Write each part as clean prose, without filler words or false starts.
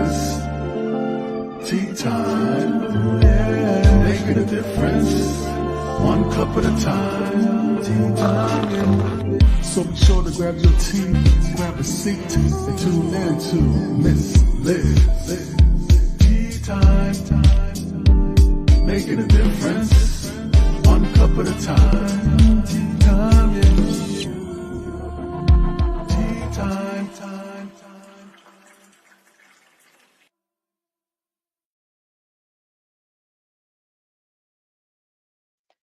difference. Tea time, yeah, making a difference. One cup at a time. Tea time. So be sure to grab your tea, grab a seat, and tune in to Miss Liz. Tea time, making a difference. One cup at a time. Tea time, yeah. Tea time, time.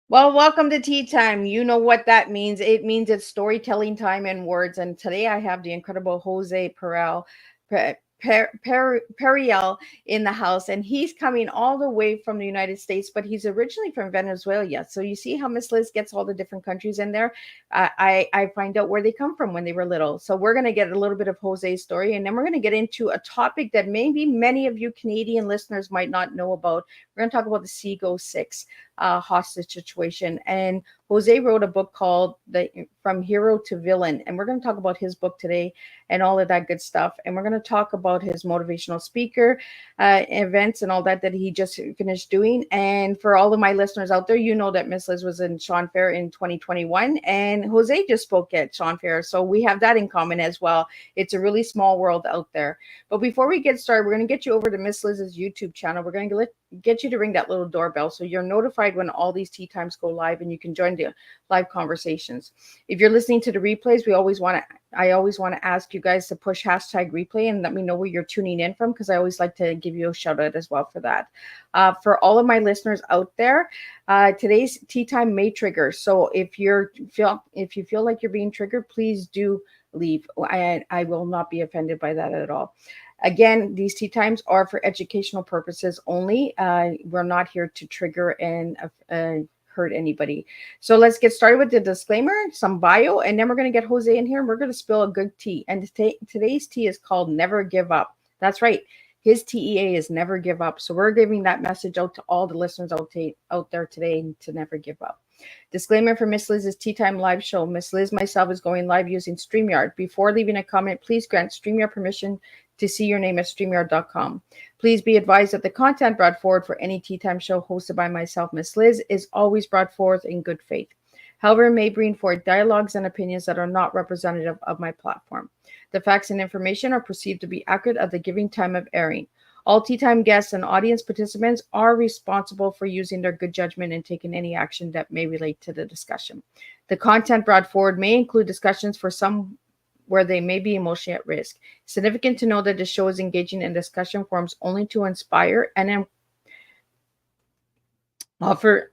Well, welcome to Tea Time. You know what that means. It means it's storytelling time and words. And today I have the incredible Jose Pereira, Periel in the house. And he's coming all the way from the United States, but he's originally from Venezuela. So you see how Miss Liz gets all the different countries in there? I find out where they come from when they were little. So we're going to get a little bit of Jose's story. And then we're going to get into a topic that maybe many of you Canadian listeners might not know about. We're going to talk about the Seago 6 hostage situation. And Jose wrote a book called From Hero to Villain. And we're going to talk about his book today and all of that good stuff. And we're going to talk about his motivational speaker events and all that he just finished doing. And for all of my listeners out there, you know that Miss Liz was in Sean Fair in 2021. And Jose just spoke at Sean Fair. So we have that in common as well. It's a really small world out there. But before we get started, we're going to get you over to Miss Liz's YouTube channel. We're going to get you to ring that little doorbell so you're notified when all these tea times go live and you can join the live conversations. If you're listening to the replays, I always want to ask you guys to push hashtag replay and let me know where you're tuning in from, because I always like to give you a shout out as well for that. For all of my listeners out there, today's tea time may trigger. So if you feel like you're being triggered, please do leave. I will not be offended by that at all. Again, these tea times are for educational purposes only. We're not here to trigger and hurt anybody. So let's get started with the disclaimer, some bio, and then we're going to get Jose in here and we're going to spill a good tea. And today's tea is called Never Give Up. That's right. His TEA is never give up. So we're giving that message out to all the listeners out there today to never give up. Disclaimer for Miss Liz's Tea Time live show. Miss Liz myself is going live using StreamYard. Before leaving a comment, please grant StreamYard permission to see your name at StreamYard.com. Please be advised that the content brought forward for any Tea Time show hosted by myself, Miss Liz, is always brought forth in good faith. However, it may bring forth dialogues and opinions that are not representative of my platform. The facts and information are perceived to be accurate at the giving time of airing. All Tea Time guests and audience participants are responsible for using their good judgment and taking any action that may relate to the discussion. The content brought forward may include discussions for some where they may be emotionally at risk. Significant to know that the show is engaging in discussion forums only to inspire and offer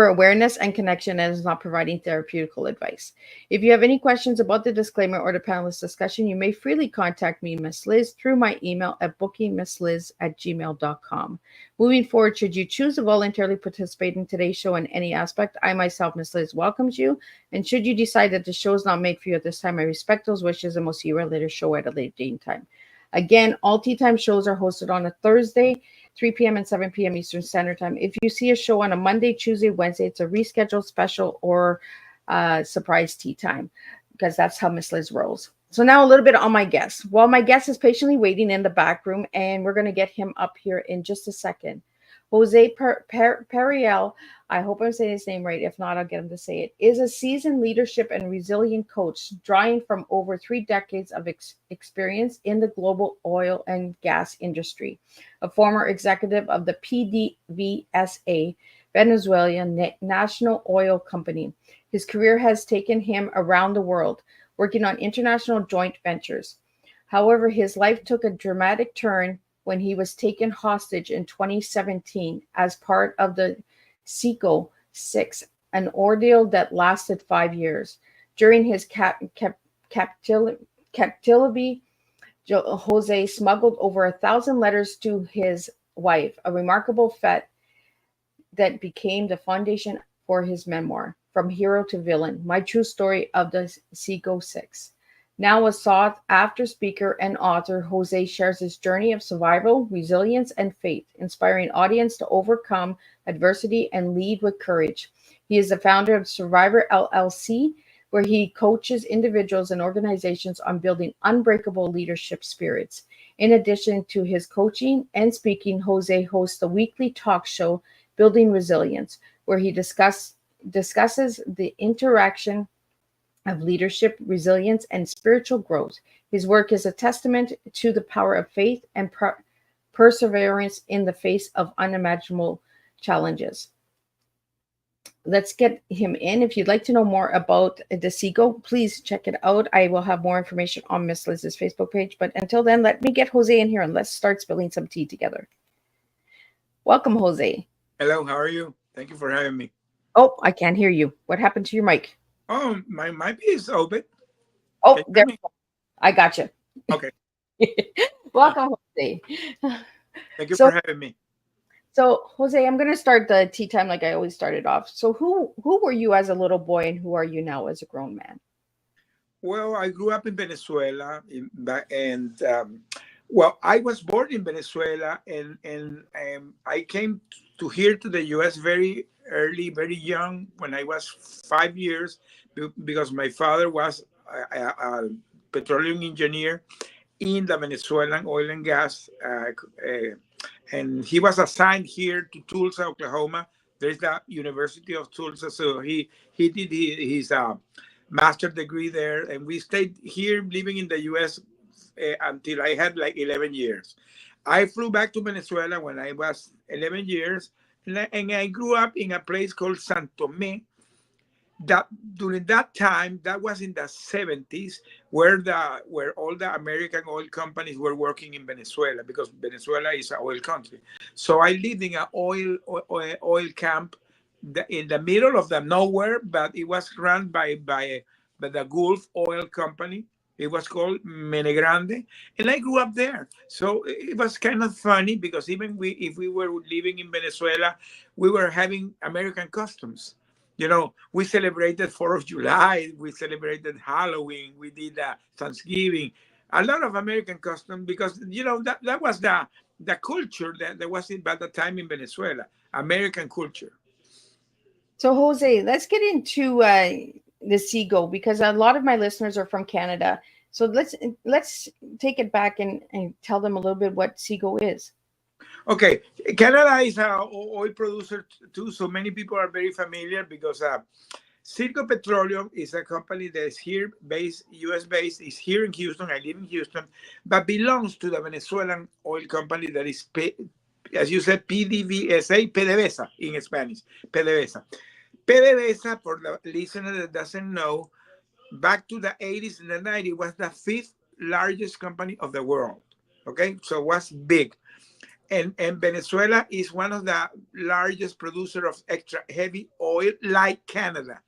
awareness and connection, and is not providing therapeutical advice. If you have any questions about the disclaimer or the panelist discussion, you may freely contact me, Miss Liz, through my email at bookingmissliz@gmail.com. Moving forward, should you choose to voluntarily participate in today's show in any aspect, I myself, Miss Liz, welcomes you. And should you decide that the show is not made for you at this time, I respect those wishes and will see you at a later show at a later date and time. Again, all Tea Time shows are hosted on a Thursday, 3 p.m. and 7 p.m. Eastern Standard Time. If you see a show on a Monday, Tuesday, Wednesday, it's a rescheduled special or surprise tea time, because that's how Miss Liz rolls. So now a little bit on my guest. Well, my guest is patiently waiting in the back room, and we're going to get him up here in just a second. Jose Pereira, I hope I'm saying his name right. If not, I'll get him to say it, is a seasoned leadership and resilient coach, drawing from over 3 decades of experience in the global oil and gas industry. A former executive of the PDVSA, Venezuelan National Oil Company. His career has taken him around the world, working on international joint ventures. However, his life took a dramatic turn when he was taken hostage in 2017 as part of the Seago 6, an ordeal that lasted 5 years. During his captivity, Jose smuggled over 1,000 letters to his wife, a remarkable feat that became the foundation for his memoir, From Hero to Villain, My True Story of the Seago 6. Now a sought-after speaker and author, Jose shares his journey of survival, resilience, and faith, inspiring audience to overcome adversity and lead with courage. He is the founder of Survivor LLC, where he coaches individuals and organizations on building unbreakable leadership spirits. In addition to his coaching and speaking, Jose hosts a weekly talk show, Building Resilience, where he discusses the interaction of leadership, resilience, and spiritual growth. His work is a testament to the power of faith and perseverance in the face of unimaginable challenges. Let's get him in. If you'd like to know more about the Seago, please check it out. I will have more information on Miss Liz's Facebook page. But until then, let me get Jose in here and let's start spilling some tea together. Welcome, Jose. Hello, how are you? Thank you for having me. Oh, I can't hear you. What happened to your mic? Oh, my mic is open. Oh, there. I got you. Okay. Welcome, Jose. Thank you for having me. So, Jose, I'm going to start the tea time like I always started off. So, who were you as a little boy, and who are you now as a grown man? Well, I grew up in Venezuela, well, I was born in Venezuela, and I came to here to the U.S. very early, very young, when I was 5 years, because my father was a petroleum engineer in the Venezuelan oil and gas, and he was assigned here to Tulsa, Oklahoma. There's the University of Tulsa, so he did his master's degree there, and we stayed here living in the U.S. Until I had like 11 years. I flew back to Venezuela when I was 11 years, and I grew up in a place called San Tomé. That during that time, that was in the 70s, where all the American oil companies were working in Venezuela, because Venezuela is an oil country. So I lived in an oil camp in the middle of the nowhere, but it was run by the Gulf Oil Company. It was called Mene Grande, and I grew up there. So it was kind of funny, because even if we were living in Venezuela, we were having American customs. You know, we celebrated 4th of July, we celebrated Halloween, we did Thanksgiving, a lot of American custom, because, that was the culture that was by the time in Venezuela, American culture. So, Jose, let's get into the Seago, because a lot of my listeners are from Canada. So let's take it back and tell them a little bit what Seago is. Okay, Canada is an oil producer too, so many people are very familiar, because Circo Petroleum is a company that is here based, US based, is here in Houston. I live in Houston, but belongs to the Venezuelan oil company that is, as you said, PDVSA in Spanish, PDVSA. PDVSA, for the listener that doesn't know, back to the 80s and the 90s, was the 5th largest company of the world. Okay, so it was big. And Venezuela is one of the largest producer of extra heavy oil, like Canada.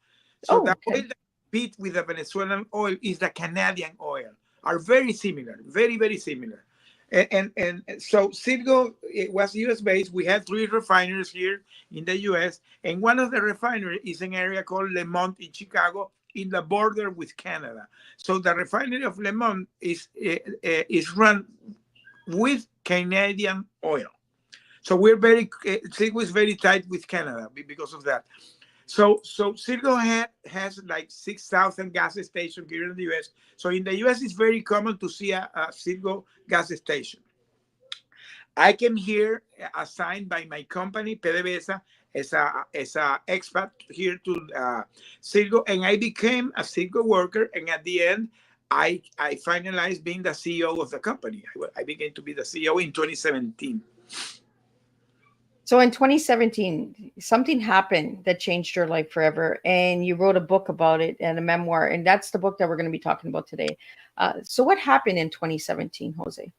So the oil that competes with the Venezuelan oil is the Canadian oil. Are very similar, very, very similar. And so Citgo, it was US based. We had 3 refineries here in the US, and one of the refineries is an area called Lemont in Chicago, in the border with Canada. So the refinery of Lemont is run with Canadian oil. So Citgo is very tight with Canada because of that. So Citgo has like 6,000 gas stations here in the US. So in the US, it's very common to see a Citgo gas station. I came here assigned by my company, PDVSA, as a expat here to Citgo, and I became a Citgo worker. And at the end, I finalized being the CEO of the company. I began to be the CEO in 2017. So in 2017, something happened that changed your life forever, and you wrote a book about it and a memoir, and that's the book that we're going to be talking about today. So what happened in 2017, Jose?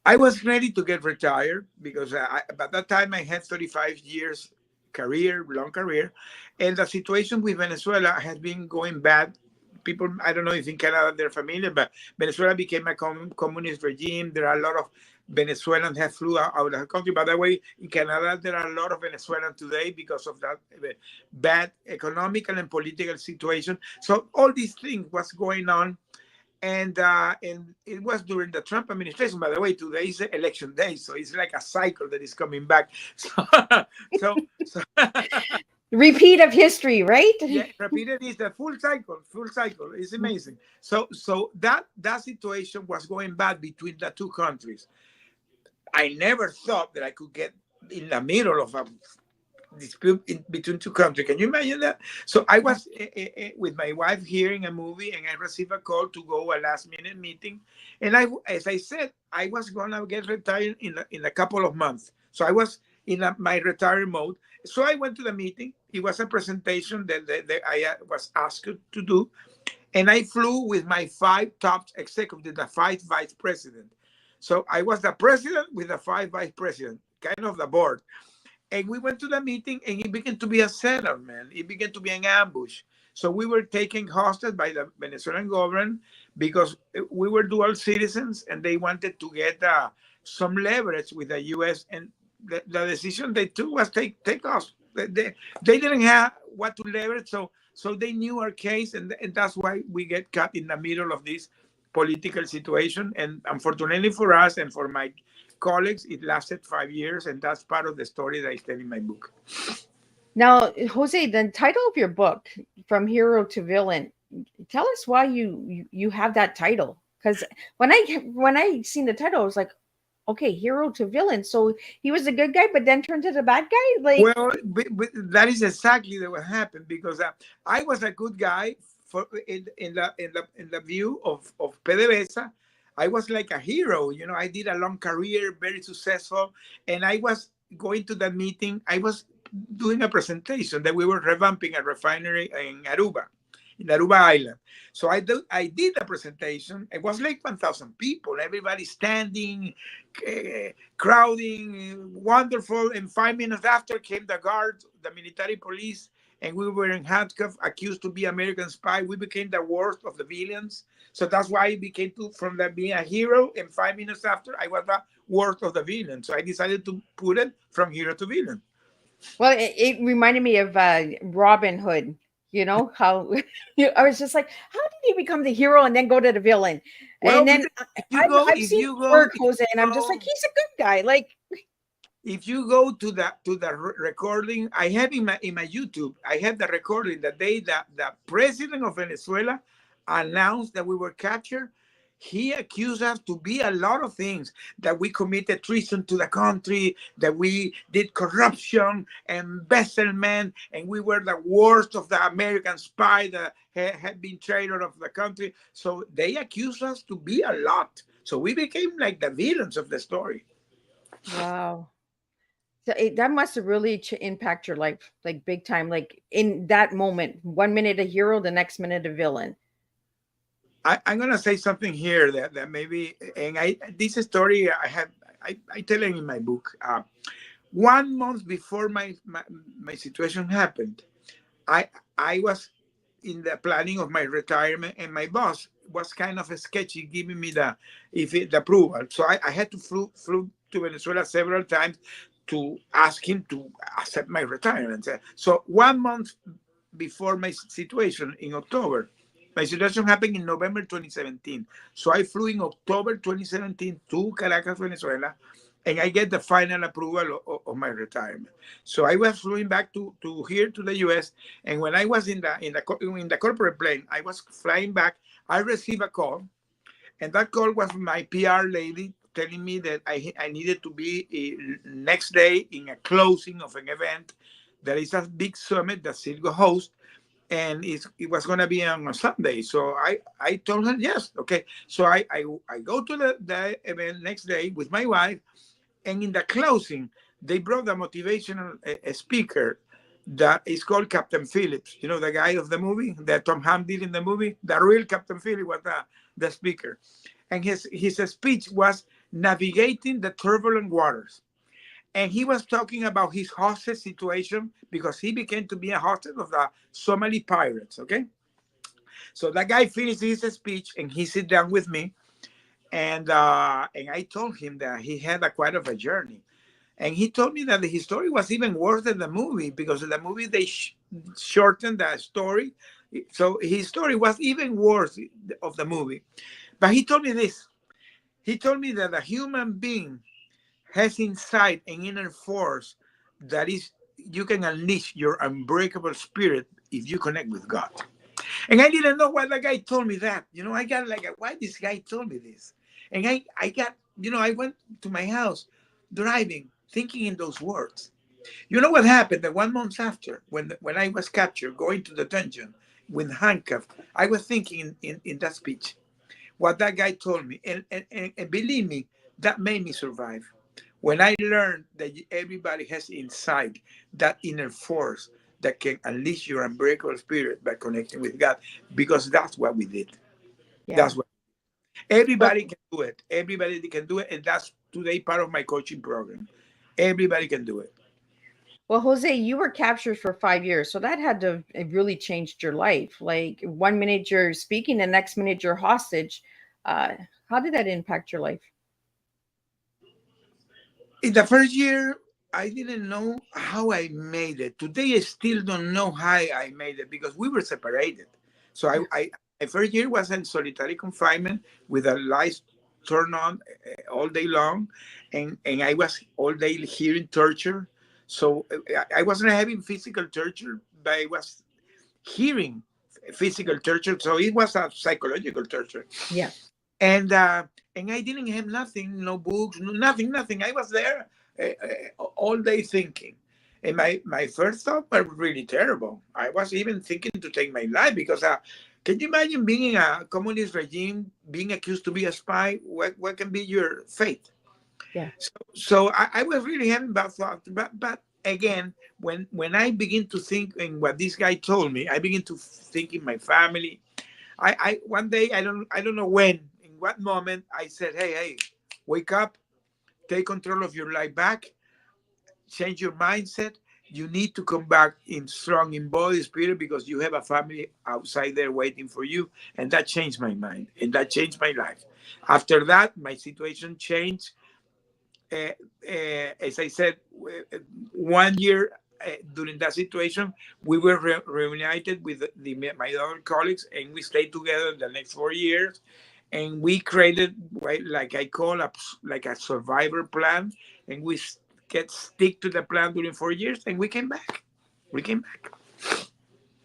I was ready to get retired, because by that time I had 35 years long career, and the situation with Venezuela has been going bad. People, I don't know if in Canada they're familiar, but Venezuela became a communist regime. There are a lot of Venezuelans have flew out of the country. By the way, in Canada, there are a lot of Venezuelans today because of that bad economical and political situation. So all these things was going on. And it was during the Trump administration. By the way, today is election day, so it's like a cycle that is coming back. So Repeat of history, right? Yeah, repeated is the full cycle. Full cycle. It's amazing. So that situation was going bad between the two countries. I never thought that I could get in the middle of a dispute between two countries. Can you imagine that? So I was with my wife hearing a movie, and I received a call to go a last minute meeting. And as I said, I was gonna get retired in a couple of months. So I was in my retirement mode. So I went to the meeting. It was a presentation that I was asked to do, and I flew with my five top executives, the five vice president. So I was the president with the five vice president, kind of the board. And we went to the meeting, and it began to be a setup, man. It began to be an ambush. So we were taken hostage by the Venezuelan government because we were dual citizens, and they wanted to get some leverage with the U.S. And the decision they took was take us. They didn't have what to leverage, so they knew our case, and that's why we get caught in the middle of this political situation. And unfortunately for us and for my colleagues, it lasted 5 years, and that's part of the story that I tell in my book. Now, Jose, the title of your book, From Hero to Villain, tell us why you have that title. Because when I seen the title, I was like, okay, hero to villain. So he was a good guy, but then turned to the bad guy. Like, Well, but that is exactly what happened, because I was a good guy for in the view of PDVSA. I was like a hero. I did a long career, very successful, and I was going to that meeting. I was doing a presentation that we were revamping a refinery in Aruba Island. So I did a presentation. It was like 1,000 people, everybody standing, crowding, wonderful. And 5 minutes after came the guard, the military police, and we were in handcuffs, accused to be American spy. We became the worst of the villains. So that's why I became from being a hero, and 5 minutes after, I was the worst of the villains. So I decided to put it from hero to villain. well, it reminded me of Robin Hood. You know how I was just like, how did he become the hero and then go to the villain? Well, And then if you I've, go, I've if seen you go, work, Jose, and I'm just like, he's a good guy. Like, if you go to the recording, I have in my YouTube, I have the recording the day that the president of Venezuela announced that we were captured. He accused us to be a lot of things, that we committed treason to the country, that we did corruption, embezzlement, and we were the worst of the American spy that had been traitor of the country. So they accused us to be a lot. So we became like the villains of the story. wow. So that must have really impact your life, like big time. Like in that moment, 1 minute a hero, the next minute a villain. I'm gonna say something here that maybe, and this story I tell it in my book. 1 month before my situation happened, I I was in the planning of my retirement, and my boss was kind of sketchy, giving me the approval. So I had to flew to Venezuela several times to ask him to accept my retirement. So 1 month before my situation in October. My situation happened in November 2017. So I flew in October 2017 to Caracas, Venezuela, and I get the final approval of my retirement. So I was flying back to here to the U.S. And when I was in the corporate plane, I was flying back. I received a call, and that call was my PR lady telling me that I needed to be next day in a closing of an event. There is a big summit that Silgo hosts, and it was going to be on a Sunday. So I told her yes, okay. So I go to the event next day with my wife, and in the closing, they brought a motivational speaker that is called Captain Phillips. You know, the guy of the movie that Tom Hanks did in the movie. The real Captain Phillips was the speaker, and his speech was navigating the turbulent waters. And he was talking about his hostage situation, because he became to be a hostage of the Somali pirates. Okay, so that guy finished his speech, and he sit down with me, and I told him that he had quite of a journey, and he told me that his story was even worse than the movie, because in the movie they shortened the story, so his story was even worse of the movie. But he told me this. He told me that a human being has inside an inner force that is you can unleash your unbreakable spirit if you connect with God. And I didn't know why the guy told me that. I got like, why this guy told me this? And I got, I went to my house driving, thinking in those words. You know what happened? That 1 month after, when I was captured, going to detention with handcuffed, I was thinking in that speech, what that guy told me. And believe me, that made me survive. When I learned that everybody has inside that inner force that can unleash your unbreakable spirit by connecting with God, because that's what we did. Yeah. That's what Well, everybody can do it. Everybody can do it, and that's today part of my coaching program. Everybody can do it. well, Jose, you were captured for 5 years, so that had to have really changed your life. Like 1 minute you're speaking, the next minute you're hostage. Uh, how did that impact your life? In the first year, I didn't know how I made it. Today, I still don't know how I made it because we were separated. So my first year was in solitary confinement with the lights turned on all day long, and I was all day hearing torture. So I wasn't having physical torture, but I was hearing physical torture. So it was a psychological torture. Yeah. And I didn't have nothing, no books, nothing. I was there all day thinking. And my first thought were really terrible. I was even thinking to take my life because can you imagine being in a communist regime, being accused to be a spy? What can be your fate? Yeah. So I was really having bad thoughts. But again, when I begin to think in what this guy told me, I begin to think in my family. I one day, I don't know when, in what moment, I said, hey, wake up, take control of your life back, change your mindset. You need to come back in strong in body, spirit, because you have a family outside there waiting for you. And that changed my mind, and that changed my life. After that, my situation changed. uh, as I said, 1 year during that situation, we were reunited with my other colleagues, and we stayed together the next 4 years. And we created, like I call like a survivor plan, and we get stick to the plan during 4 years, and we came back. We came back.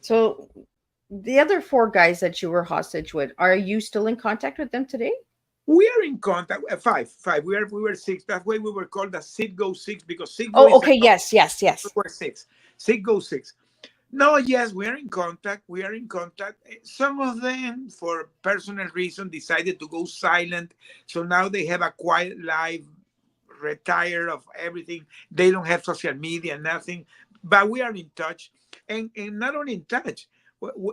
So the other four guys that you were hostage with, are you still in contact with them today? We are in contact. Five. We were six. That's why we were called the Sit Go Six, because Sit Go Oh, is a okay. Yes, yes, we yes. were six. Sit Go Six. No, yes, we are in contact. We are in contact. Some of them, for personal reason, decided to go silent. So now they have a quiet life, retired of everything. They don't have social media, nothing. But we are in touch. And not only in touch,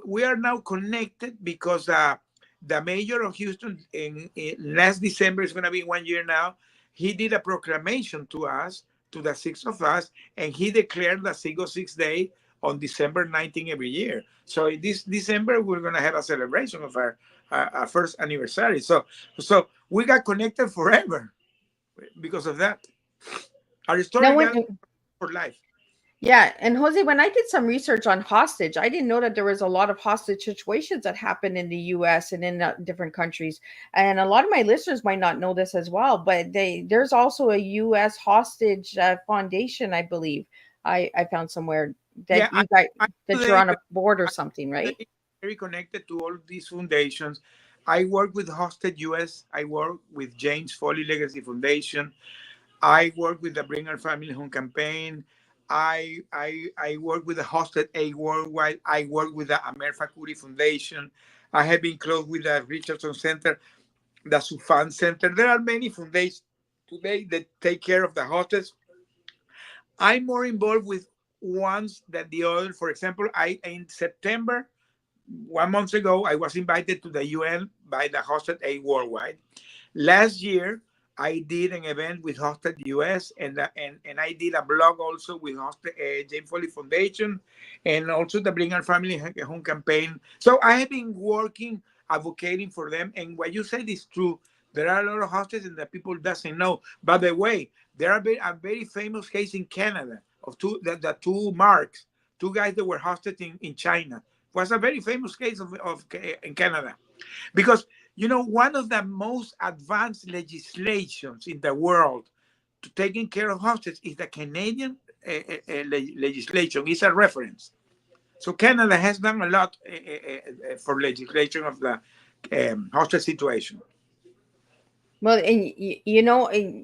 we are now connected because the mayor of Houston, in last December, is going to be 1 year now. He did a proclamation to us, to the six of us, and he declared the Single Six Day on December 19 every year. So in this December, we're going to have a celebration of our first anniversary. So we got connected forever because of that. Our story Now, got for life. yeah, and Jose, when I did some research on hostage, I didn't know that there was a lot of hostage situations that happen in the U.S. and in different countries. And a lot of my listeners might not know this as well, but there's also a U.S. hostage foundation, I believe. I found somewhere that Yeah, you guys I that you're today, on a board or something, right? very connected to all these foundations. I work with Hosted US. I work with James Foley Legacy Foundation. I work with the Bring Our Family Home campaign. I work with the Hosted A Worldwide. I work with the Amer Fakuri Foundation. I have been close with the Richardson Center, the Sufan Center. There are many foundations today that take care of the hostels. I'm more involved with ones than the other. For example, I in September 1 month ago, I was invited to the UN by the Hosted A Worldwide. Last year, I did an event with Hosted US, and I did a blog also with Hosted James Foley Foundation, and also the Bring Our Family Home campaign. So I have been working, advocating for them. And what you said is true. There are a lot of hostels and that people doesn't know. By the way, there are a very famous case in Canada of the two Marks, two guys that were hosted in China. Was a very famous case of in Canada, because one of the most advanced legislations in the world to taking care of hostages is the Canadian legislation. It's a reference. So Canada has done a lot for legislation of the hostage situation. Well, and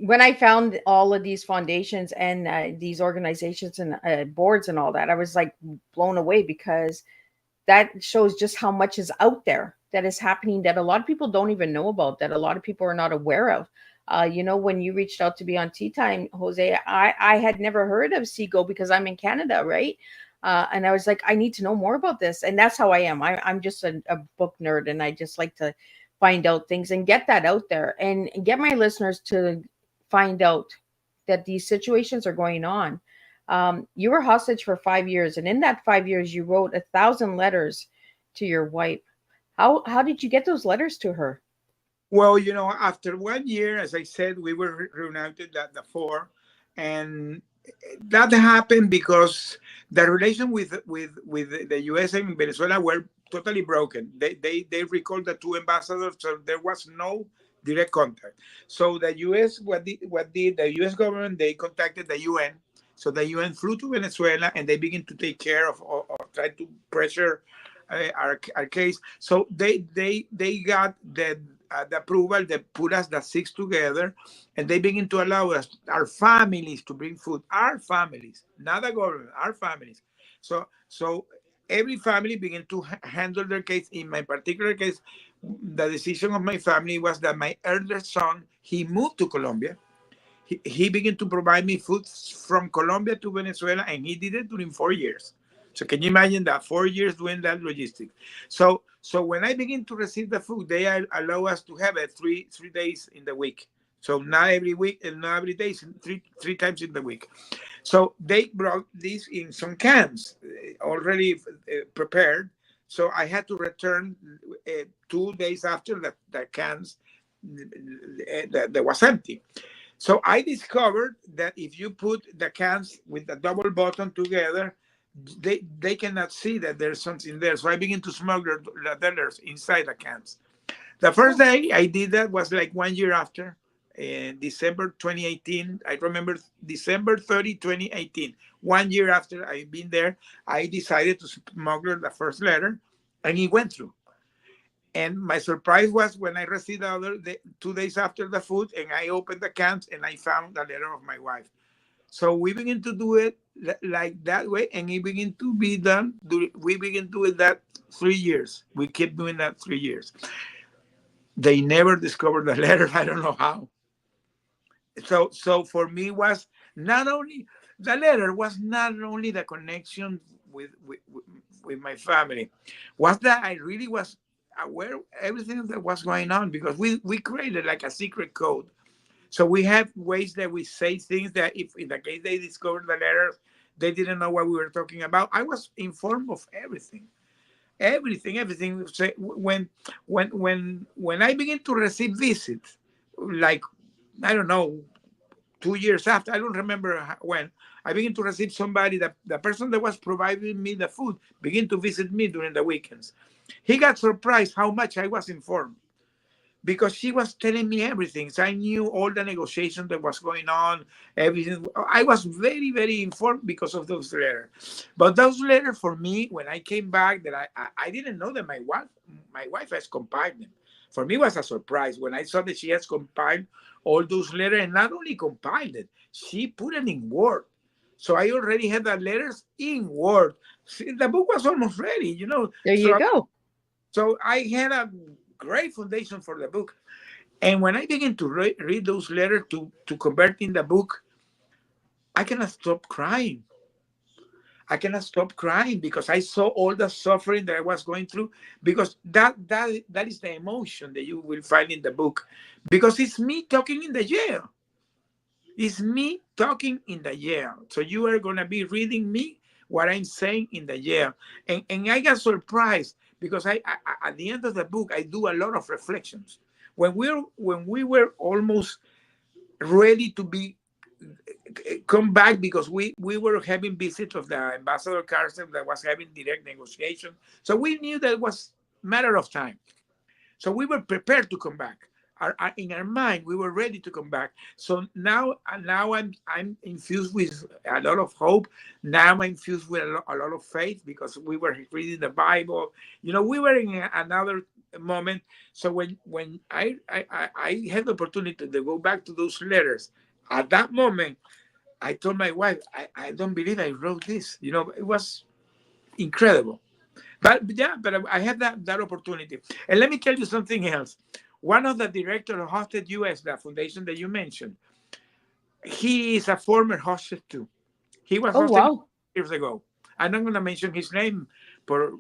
when I found all of these foundations and these organizations and boards and all that, I was like blown away, because that shows just how much is out there that is happening that a lot of people don't even know about, that a lot of people are not aware of. When you reached out to be on Tea Time, Jose, I had never heard of Seago because I'm in Canada, right? And I was like, I need to know more about this. And that's how I am. I'm just a book nerd, and I just like to find out things and get that out there and get my listeners to find out that these situations are going on. You were hostage for 5 years, and in that 5 years, you wrote 1,000 letters to your wife. How did you get those letters to her? Well, after 1 year, as I said, we were reunited at the four, and that happened because the relation with the U.S. and Venezuela were totally broken. They recalled the two ambassadors, so there was no direct contact. So the U.S. what did the U.S. government, they contacted the UN. So the UN flew to Venezuela, and they began to take care of, or try to pressure our case. So they got the approval. They put us the six together, and they begin to allow us, our families, to bring food. Our families, not the government, our families. So every family began to handle their case. In my particular case, the decision of my family was that my eldest son, he moved to Colombia. He began to provide me food from Colombia to Venezuela, and he did it during 4 years. So can you imagine that 4 years doing that logistics? So when I begin to receive the food, they allow us to have it three days in the week. So not every week and not every day, three times in the week. So they brought this in some cans already prepared. So I had to return 2 days after the cans that was empty. So I discovered that if you put the cans with the double bottom together, they cannot see that there's something there. So I began to smuggle the letters inside the cans. The first day I did that was like 1 year after, December 2018. I remember December 30, 2018. 1 year after I've been there, I decided to smuggle the first letter, and it went through. And my surprise was when I received the other 2 days after the food, and I opened the cans and I found the letter of my wife. So we begin to do it like that way, and it begin to be done. We begin doing that 3 years. We keep doing that 3 years. They never discovered the letter. I don't know how. So for me was not only the letter, was not only the connection with my family, was that I really was aware of everything that was going on, because we created like a secret code. So we have ways that we say things that if in the case they discovered the letters, they didn't know what we were talking about. I was informed of everything. Everything. Say when I begin to receive visits, like, I don't know, 2 years after, I don't remember when, I began to receive somebody, that the person that was providing me the food began to visit me during the weekends. He got surprised how much I was informed, because she was telling me everything. So I knew all the negotiations that was going on, everything. I was very, very informed because of those letters. But those letters for me, when I came back, that I didn't know that my wife has compiled them. For me, it was a surprise when I saw that she has compiled all those letters, and not only compiled it, she put it in Word. So I already had the letters in Word. See, the book was almost ready. There you go. So I had a great foundation for the book. And when I began to read those letters to convert in the book, I cannot stop crying. I cannot stop crying because I saw all the suffering that I was going through, because that is the emotion that you will find in the book, because it's me talking in the jail. It's me talking in the jail. So you are going to be reading me what I'm saying in the jail. And I got surprised because I at the end of the book, I do a lot of reflections. When we were almost ready to be come back, because we were having visits of the ambassador Carson that was having direct negotiation. So we knew that it was a matter of time. So we were prepared to come back. in our mind, we were ready to come back. So now I'm infused with a lot of hope. Now I'm infused with a lot of faith because we were reading the Bible. We were in another moment. So when I had the opportunity to go back to those letters, at that moment, I told my wife, I don't believe I wrote this. It was incredible. But yeah, but I had that opportunity. And let me tell you something else. One of the directors of Hosted US, the foundation that you mentioned, he is a former hostage too. He was Oh, hosted wow. years ago. I'm not going to mention his name for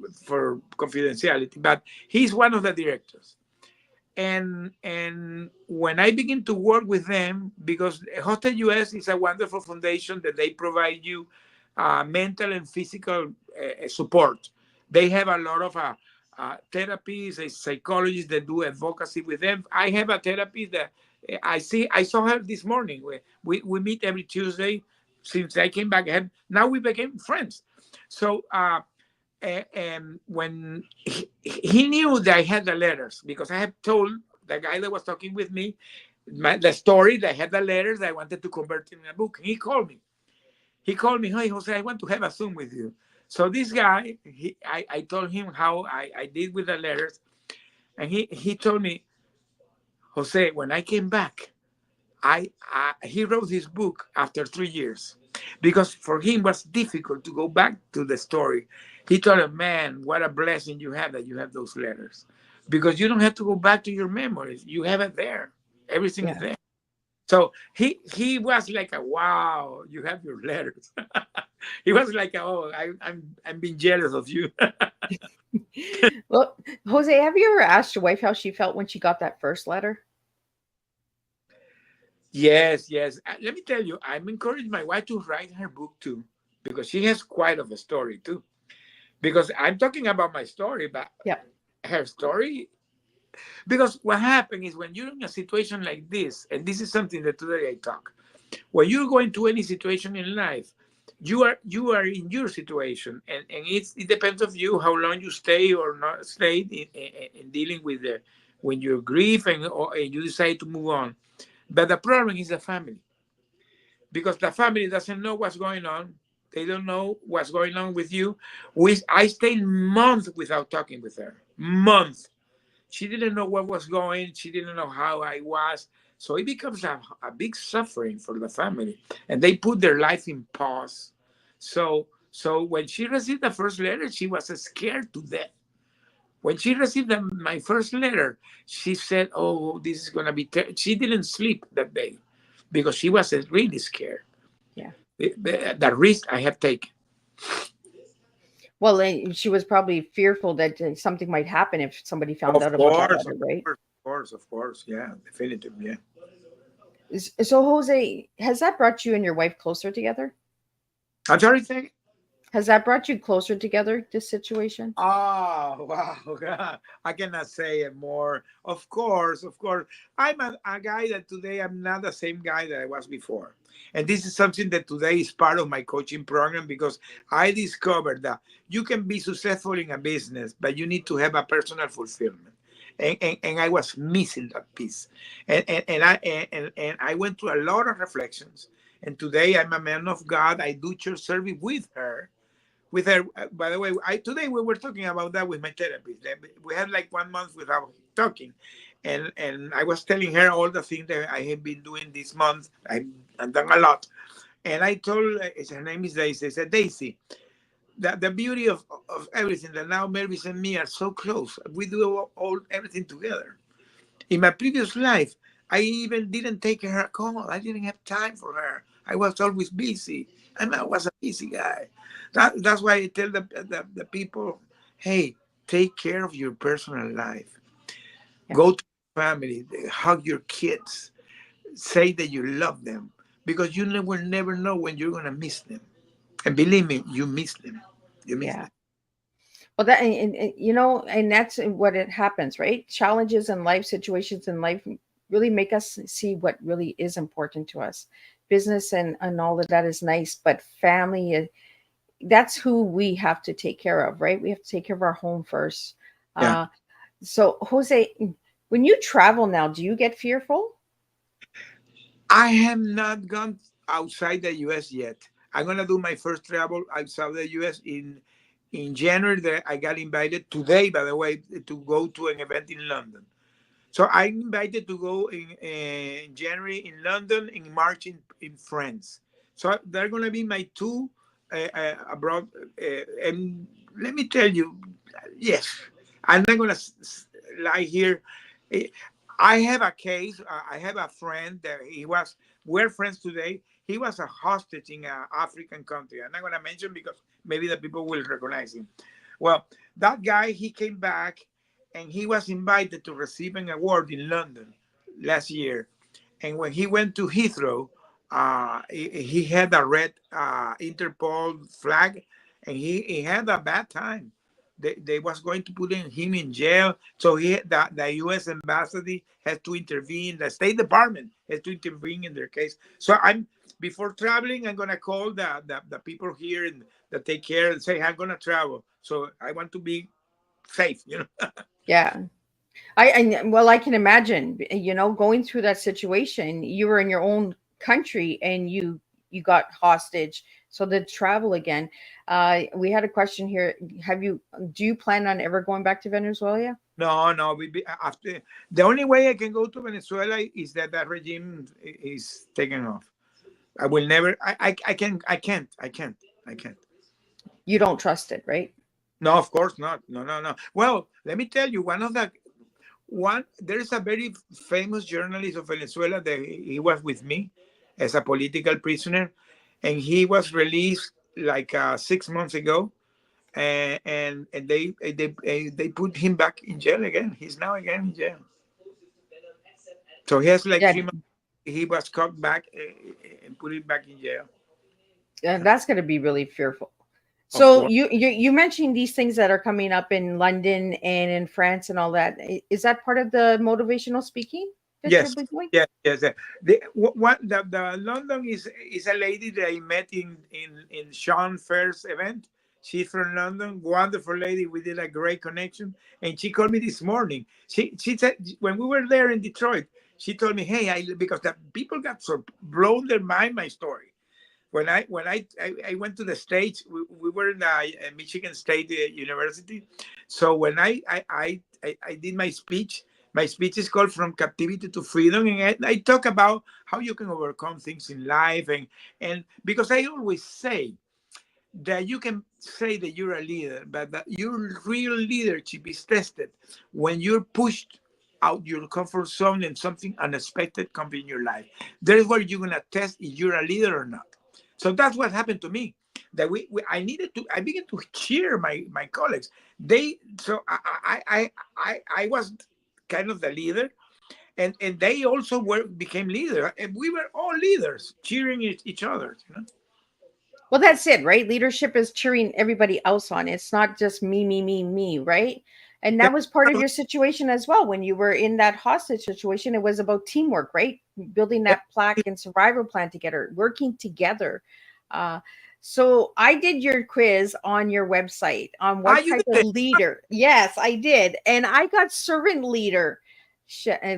confidentiality, but he's one of the directors. And when I begin to work with them, because Hostel US is a wonderful foundation that they provide you mental and physical support. They have a lot of therapies, psychologists that do advocacy with them. I have a therapist that I saw her this morning. We meet every Tuesday since I came back. Now we became friends. So and when he knew that I had the letters, because I had told the guy that was talking with me the story that I had the letters that I wanted to convert in a book. He called me. Hey, Jose, I want to have a Zoom with you. So this guy, I told him how I did with the letters. And he told me, Jose, when I came back, he wrote his book after 3 years because for him it was difficult to go back to the story. He told him, man, what a blessing you have that you have those letters, because you don't have to go back to your memories. You have it there. Everything is Yeah. there. So he was like, wow, you have your letters. He was like, oh, I'm being jealous of you. Well, Jose, have you ever asked your wife how she felt when she got that first letter? Yes, yes. Let me tell you, I'm encouraging my wife to write her book too, because she has quite of a story too. Because I'm talking about my story, but Yeah. her story. Because what happened is when you're in a situation like this, and this is something that today I talk, when you go into any situation in life, you are in your situation, and it depends of you how long you stay or not stay in dealing with the when you grieve and you decide to move on. But the problem is the family, because the family doesn't know what's going on. They don't know what's going on with you. I stayed months without talking with her. Months. She didn't know what was going. She didn't know how I was. So it becomes a big suffering for the family, and they put their life in pause. So when she received the first letter, she was scared to death. When she received my first letter, she said, "Oh, this is gonna be." She didn't sleep that day because she was really scared. Yeah. The risk I have taken. Well, she was probably fearful that something might happen if somebody found Of out about that course, letter, of right? course, of course, of course. Yeah, definitively. Yeah. So, Jose, has that brought you and your wife closer together? I'm sorry, say. Has that brought you closer together, this situation? Oh, wow. I cannot say it more. Of course, of course. I'm a guy that today I'm not the same guy that I was before. And this is something that today is part of my coaching program, because I discovered that you can be successful in a business, but you need to have a personal fulfillment. And I was missing that piece. And I went through a lot of reflections. And today I'm a man of God. I do church service with her. By the way, today we were talking about that with my therapist. We had like 1 month without talking, and I was telling her all the things that I have been doing this month. I've done a lot, and I told her name is Daisy. I said, Daisy, the beauty of everything that now Melvis and me are so close. We do all everything together. In my previous life, I even didn't take her a call. I didn't have time for her. I was always busy. I was a busy guy. That's why I tell the people, hey, take care of your personal life. Yeah. Go to your family, hug your kids, say that you love them, because you never know when you're going to miss them. And believe me, you miss them. You miss Yeah. them. Well, and that's what it happens, right? Challenges in life, situations in life really make us see what really is important to us. Business and all of that is nice, but family, that's who we have to take care of, right? We have to take care of our home first. Yeah. So, Jose, When you travel now, do you get fearful? I have not gone outside the U.S. yet. I'm gonna do my first travel outside the U.S. in January. That I got invited today, by the way, to go to an event in London. So I'm invited to go in January in London, in March in France. So they're going to be my two abroad. And let me tell you, yes, I'm not going to lie here. Eh, I have a case. I have a friend that we're friends today. He was a hostage in an African country. I'm not going to mention because maybe the people will recognize him. Well, that guy, he came back and he was invited to receive an award in London last year. And when he went to Heathrow, he had a red Interpol flag, and he had a bad time. They was going to put him in jail, so the U.S. embassy had to intervene. The State Department had to intervene in their case. So I'm before traveling, I'm gonna call the people here and that take care and say I'm gonna travel. So I want to be safe, you know. Yeah. Well, I can imagine, going through that situation. You were in your own country and you got hostage. So to travel again. We had a question here. Do you plan on ever going back to Venezuela? No, no. After the only way I can go to Venezuela is that that regime is taken off. I will never. I can't. You don't trust it, right? No, of course not. No, no, no. Well, let me tell you, there is a very famous journalist of Venezuela that he was with me as a political prisoner, and he was released like 6 months ago, and they put him back in jail again. He's now again in jail. So he has like Yeah. 3 months. He was caught back and put it back in jail. That's going to be really fearful. Of So course. you mentioned these things that are coming up in London and in France and all that. Is that part of the motivational speaking that you'll Yes, be doing? yes, yes. The London is a lady that I met in Sean Fair's event. She's from London, wonderful lady. We did a great connection, and she called me this morning. She said when we were there in Detroit, she told me, "Hey, because the people got so blown their mind my story." When I went to the States, we were in the Michigan State University. So when I did my speech is called From Captivity to Freedom. And I talk about how you can overcome things in life. And because I always say that you can say that you're a leader, but that your real leadership is tested when you're pushed out your comfort zone and something unexpected comes in your life. That is where you're gonna test if you're a leader or not. So that's what happened to me. That I began to cheer my colleagues. I was kind of the leader, and they also became leaders, and we were all leaders cheering each other. Well, that's it, right? Leadership is cheering everybody else on. It's not just me, me, me, me, right? And that was part of your situation as well. When you were in that hostage situation, it was about teamwork, right? Building that plaque and survival plan together, working together. Uh, so I did your quiz on your website on what You type did of it. leader. Yes, I did, and I got servant leader.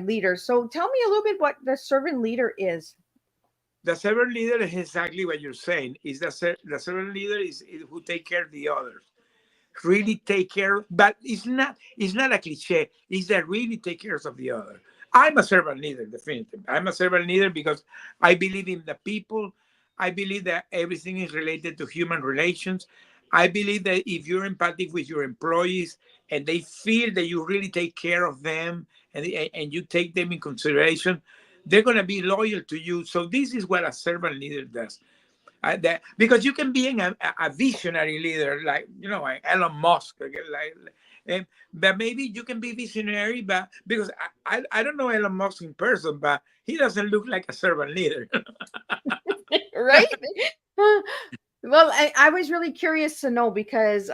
Leader. So tell me a little bit what the servant leader is. The servant leader is exactly what you're saying. Is the servant leader is who take care of the others, really take care. But it's not a cliche. It's that really take care of the other. I'm a servant leader, definitely. I'm a servant leader because I believe in the people. I believe that everything is related to human relations. I believe that if you're empathic with your employees and they feel that you really take care of them and you take them in consideration, they're going to be loyal to you. So this is what a servant leader does. Because you can be a visionary leader, like like Elon Musk, but maybe you can be visionary, but because I don't know Elon Musk in person, but he doesn't look like a servant leader. Right? Well, I was really curious to know because,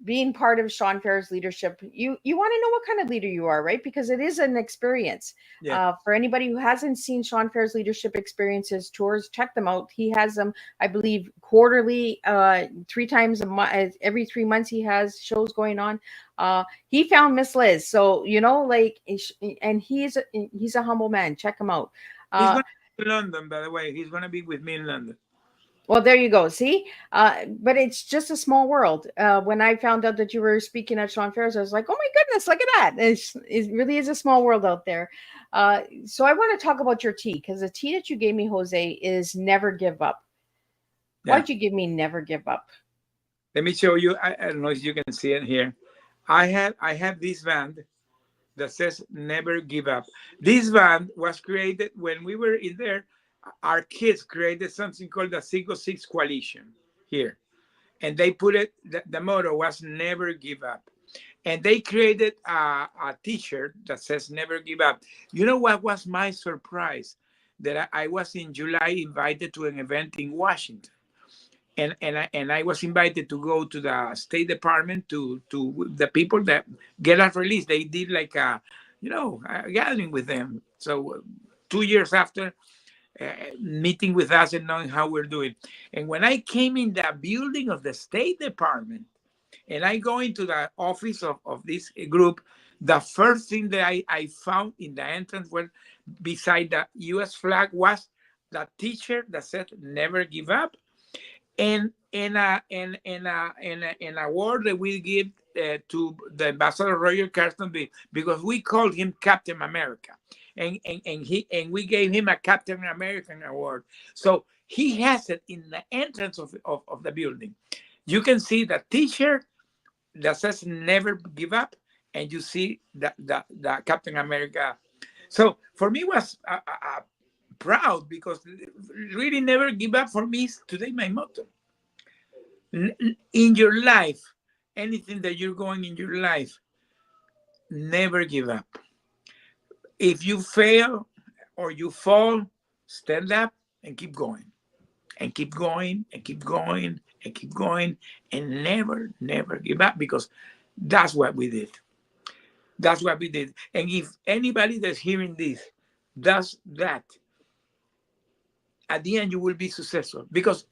being part of Sean Fair's leadership, you want to know what kind of leader you are, right? Because it is an experience. Yeah. For anybody who hasn't seen Sean Fair's leadership experiences tours, check them out. He has them, I believe, quarterly, 3 times a month. Every 3 months, he has shows going on. He found Miss Liz, so like, and he's a humble man. Check him out. He's Uh, going to London, by the way. He's going to be with me in London. Well, there you go. See, but it's just a small world. When I found out that you were speaking at Sean Fair's, I was like, "Oh my goodness, look at that!" It really is a small world out there. So I want to talk about your tea, because the tea that you gave me, Jose, is never give up. Yeah. Why'd you give me never give up? Let me show you. I don't know if you can see it here. I have this band that says "Never Give Up." This band was created when we were in there. Our kids created something called the 606 Coalition here, and they put it. The motto was "Never Give Up," and they created a T-shirt that says "Never Give Up." You know what was my surprise? That I was in July invited to an event in Washington. And I was invited to go to the State Department to the people that get us released. They did like a gathering with them. So 2 years after, meeting with us and knowing how we're doing. And when I came in the building of the State Department, and I go into the office of this group, the first thing that I found in the entrance was beside the U.S. flag was the T-shirt that said "Never Give Up," and an award that we give to the ambassador Roger Carson, because we called him Captain America, and we gave him a Captain American award. So he has it in the entrance of the building. You can see the T-shirt that says "Never Give Up," and you see the Captain America. So for me, it was proud, because really never give up for me is today my motto. In your life, anything that you're going in your life, never give up. If you fail or you fall, stand up and keep going, and keep going, and keep going, and keep going, and never give up, because that's what we did. That's what we did. And if anybody that's hearing this does that, at the end you will be successful. Because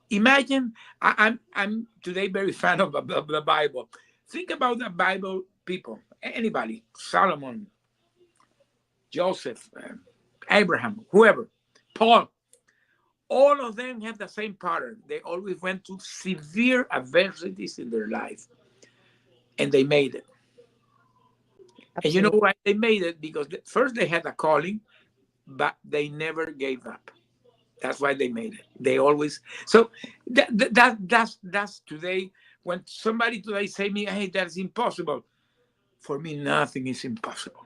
imagine, I'm today very fan of the Bible. Think about the Bible people, anybody, Solomon, Joseph, Abraham, whoever, Paul. All of them have the same pattern. They always went through severe adversities in their life, and they made it. And you know Absolutely. why they made it? Because first they had a calling, but they never gave up. That's why they made it. They always. So that's today. When somebody today say me, "Hey, that's impossible," for me, nothing is impossible.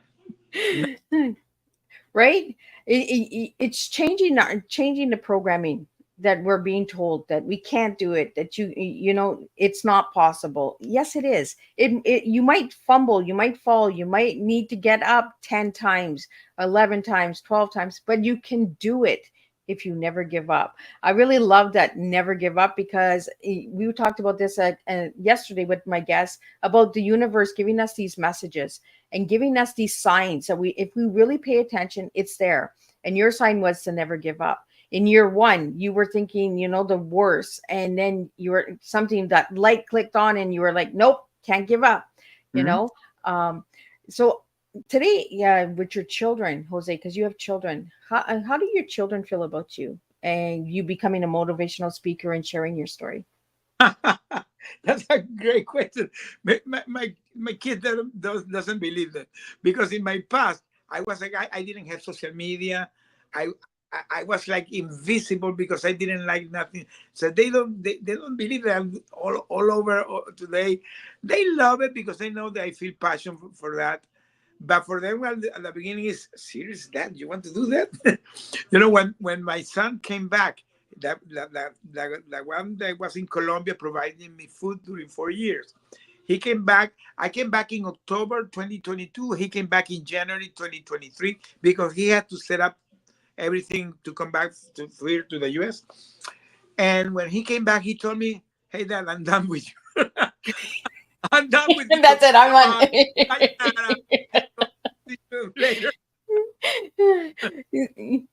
Right? It's changing the programming that we're being told that we can't do it, that it's not possible. Yes, it is. You might fumble, you might fall, you might need to get up 10 times, 11 times, 12 times, but you can do it if you never give up. I really love that never give up, because we talked about this yesterday with my guests about the universe giving us these messages and giving us these signs that if we really pay attention, it's there. And your sign was to never give up. In year one, you were thinking, the worst, and then you were something that light clicked on, and you were like, nope, can't give up. Mhm. So today, yeah, with your children, Jose, because you have children, how do your children feel about you and you becoming a motivational speaker and sharing your story? That's a great question. My kid doesn't believe that, because in my past I was like, I didn't have social media. I was like invisible because I didn't like nothing. So they don't believe that I'm all over today. They love it because they know that I feel passion for that. But for them, at the beginning, is serious, Dad, you want to do that? When my son came back, that one that was in Colombia providing me food during 4 years. He came back. I came back in October 2022. He came back in January 2023 because he had to set up everything to come back here to the US. And when he came back, he told me, "Hey, Dad, I'm done with you." I'm done with you. That's it. I'm on. Sayonara. See you later.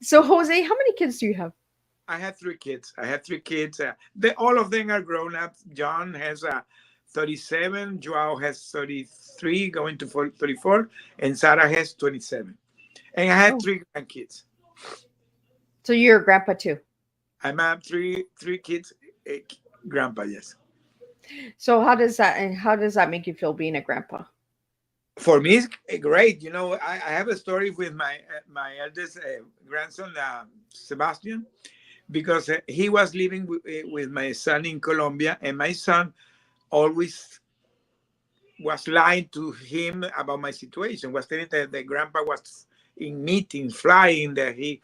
So, Jose, how many kids do you have? I have three kids. All of them are grown up. John has 37. Joao has 33, going to 34, and Sarah has 27. And I have Oh, three grandkids. so you're a grandpa too. I'm a three kids, grandpa. Yes. So how does that make you feel being a grandpa? For me, it's great. I have a story with my eldest grandson, Sebastian, because he was living with my son in Colombia, and my son always was lying to him about my situation. Was telling that the grandpa was in meetings, flying. That he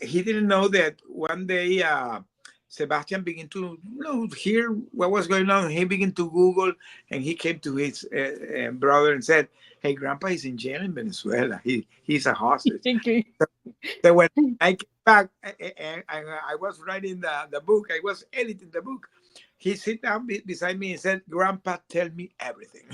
he didn't know that one day Sebastian began to hear what was going on. He began to Google, and he came to his brother and said, "Hey, Grandpa is in jail in Venezuela. He's a hostage." Okay. So when I came back and I was writing the book, I was editing the book. He sit down beside me and said, "Grandpa, tell me everything."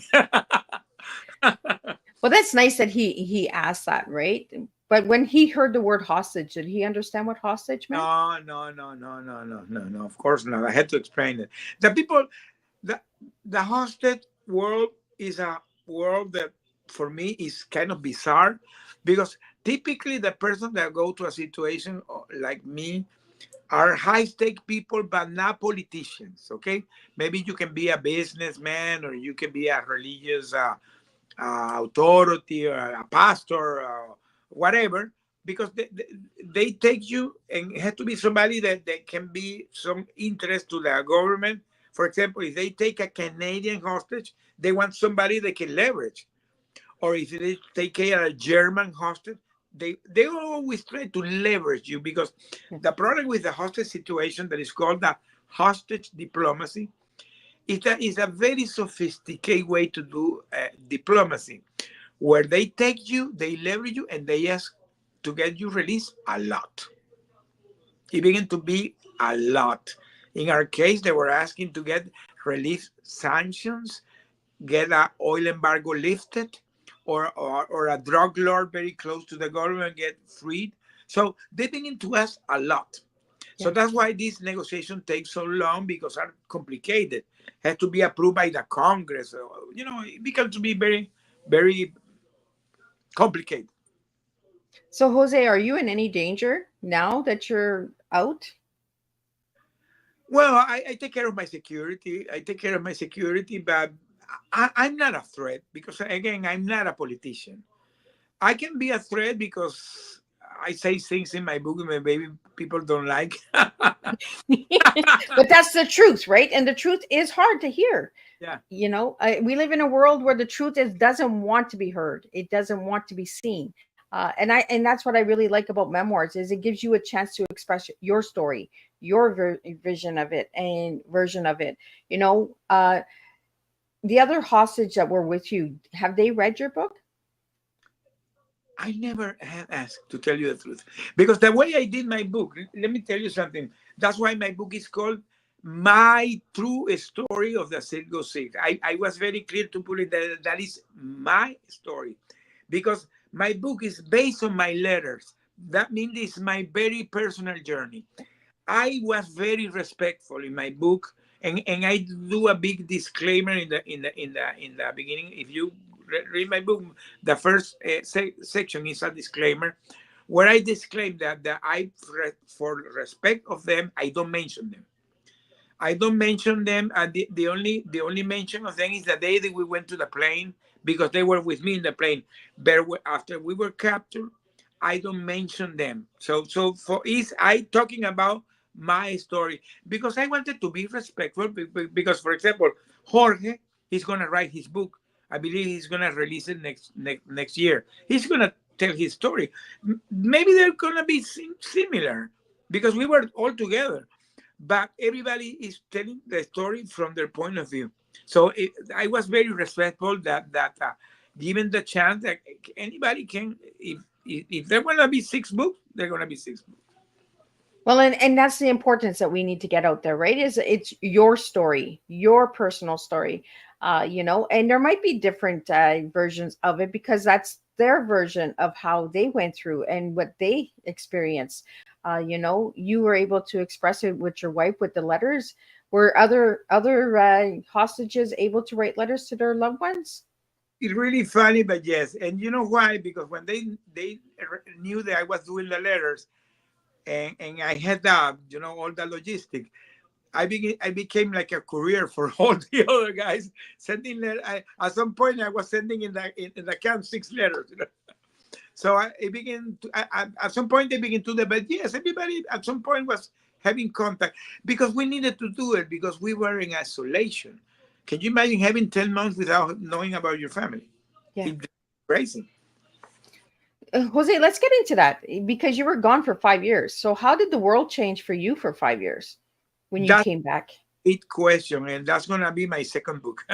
Well, that's nice that he asked that, right? But when he heard the word hostage, did he understand what hostage meant? No, no, no, no, no, no, no, no. Of course not. I had to explain it. The people, the the hostage world is a world that for me is kind of bizarre, because typically the person that go to a situation like me are high stake people, but not politicians. Okay, maybe you can be a businessman, or you can be a religious authority, or a pastor, whatever, because they take you, and it has to be somebody that can be some interest to the government. For example, if they take a Canadian hostage, they want somebody they can leverage. Or if they take a German hostage, they always try to leverage you, because the problem with the hostage situation, that is called the hostage diplomacy, is a very sophisticated way to do diplomacy, where they take you, they leverage you, and they ask to get you released a lot. It began to be a lot. In our case, they were asking to get relief sanctions, get an oil embargo lifted, or a drug lord very close to the government get freed. So they begin to ask a lot. So Yeah. that's why this negotiation takes so long, because are complicated. Has to be approved by the Congress. It becomes to be very, very complicated. So, Jose, are you in any danger now that you're out? Well, I take care of my security. But I'm not a threat, because, again, I'm not a politician. I can be a threat because I say things in my book and maybe people don't like. But that's the truth, right? And the truth is hard to hear. Yeah. We live in a world where the truth doesn't want to be heard. It doesn't want to be seen. And that's what I really like about memoirs, is it gives you a chance to express your story, your vision of it and version of it. The other hostage that were with you, have they read your book? I never have asked, to tell you the truth, because the way I did my book, let me tell you something. That's why my book is called My True Story of the Circo Six. I was very clear to put it that is my story, because my book is based on my letters. That means it's my very personal journey. I was very respectful in my book, and I do a big disclaimer in the beginning. If you read my book, the first section is a disclaimer, where I disclaim that for respect of them, I don't mention them. I don't mention them, and the only mention of them is the day that we went to the plane, because they were with me in the plane. But after we were captured, I don't mention them. So for is I talking about my story, because I wanted to be respectful. Because, for example, Jorge, he's gonna write his book. I believe he's gonna release it next year. He's gonna tell his story. Maybe they're gonna be similar, because we were all together, but everybody is telling the story from their point of view. So I was very respectful that given the chance that anybody can, if there want to be six books, they're going to be six books. Well, and that's the importance that we need to get out there, right? Is it's your story, your personal story, and there might be different versions of it because that's their version of how they went through and what they experienced. You were able to express it with your wife with the letters. Were other hostages able to write letters to their loved ones? It's really funny, but yes. And you know why? Because when they knew that I was doing the letters, and I had all the logistic. I became like a courier for all the other guys sending letters. At some point, I was sending in the camp 6 letters. So it began. At some point, they began to do that. But yes, everybody at some point was having contact because we needed to do it because we were in isolation. Can you imagine having 10 months without knowing about your family? Yeah. It's crazy. Jose, let's get into that because you were gone for 5 years. So how did the world change for you for 5 years when you That's came back? a great question, and that's gonna be my second book.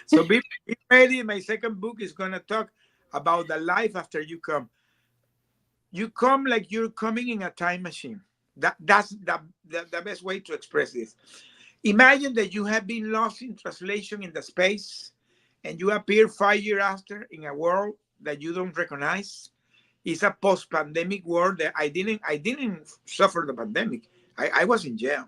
So be ready. My second book is gonna talk about the life after you come. You come like you're coming in a time machine. That's the best way to express this. Imagine that you have been lost in translation in the space, and you appear 5 years after in a world that you don't recognize. It's a post-pandemic world that I didn't suffer the pandemic. I was in jail,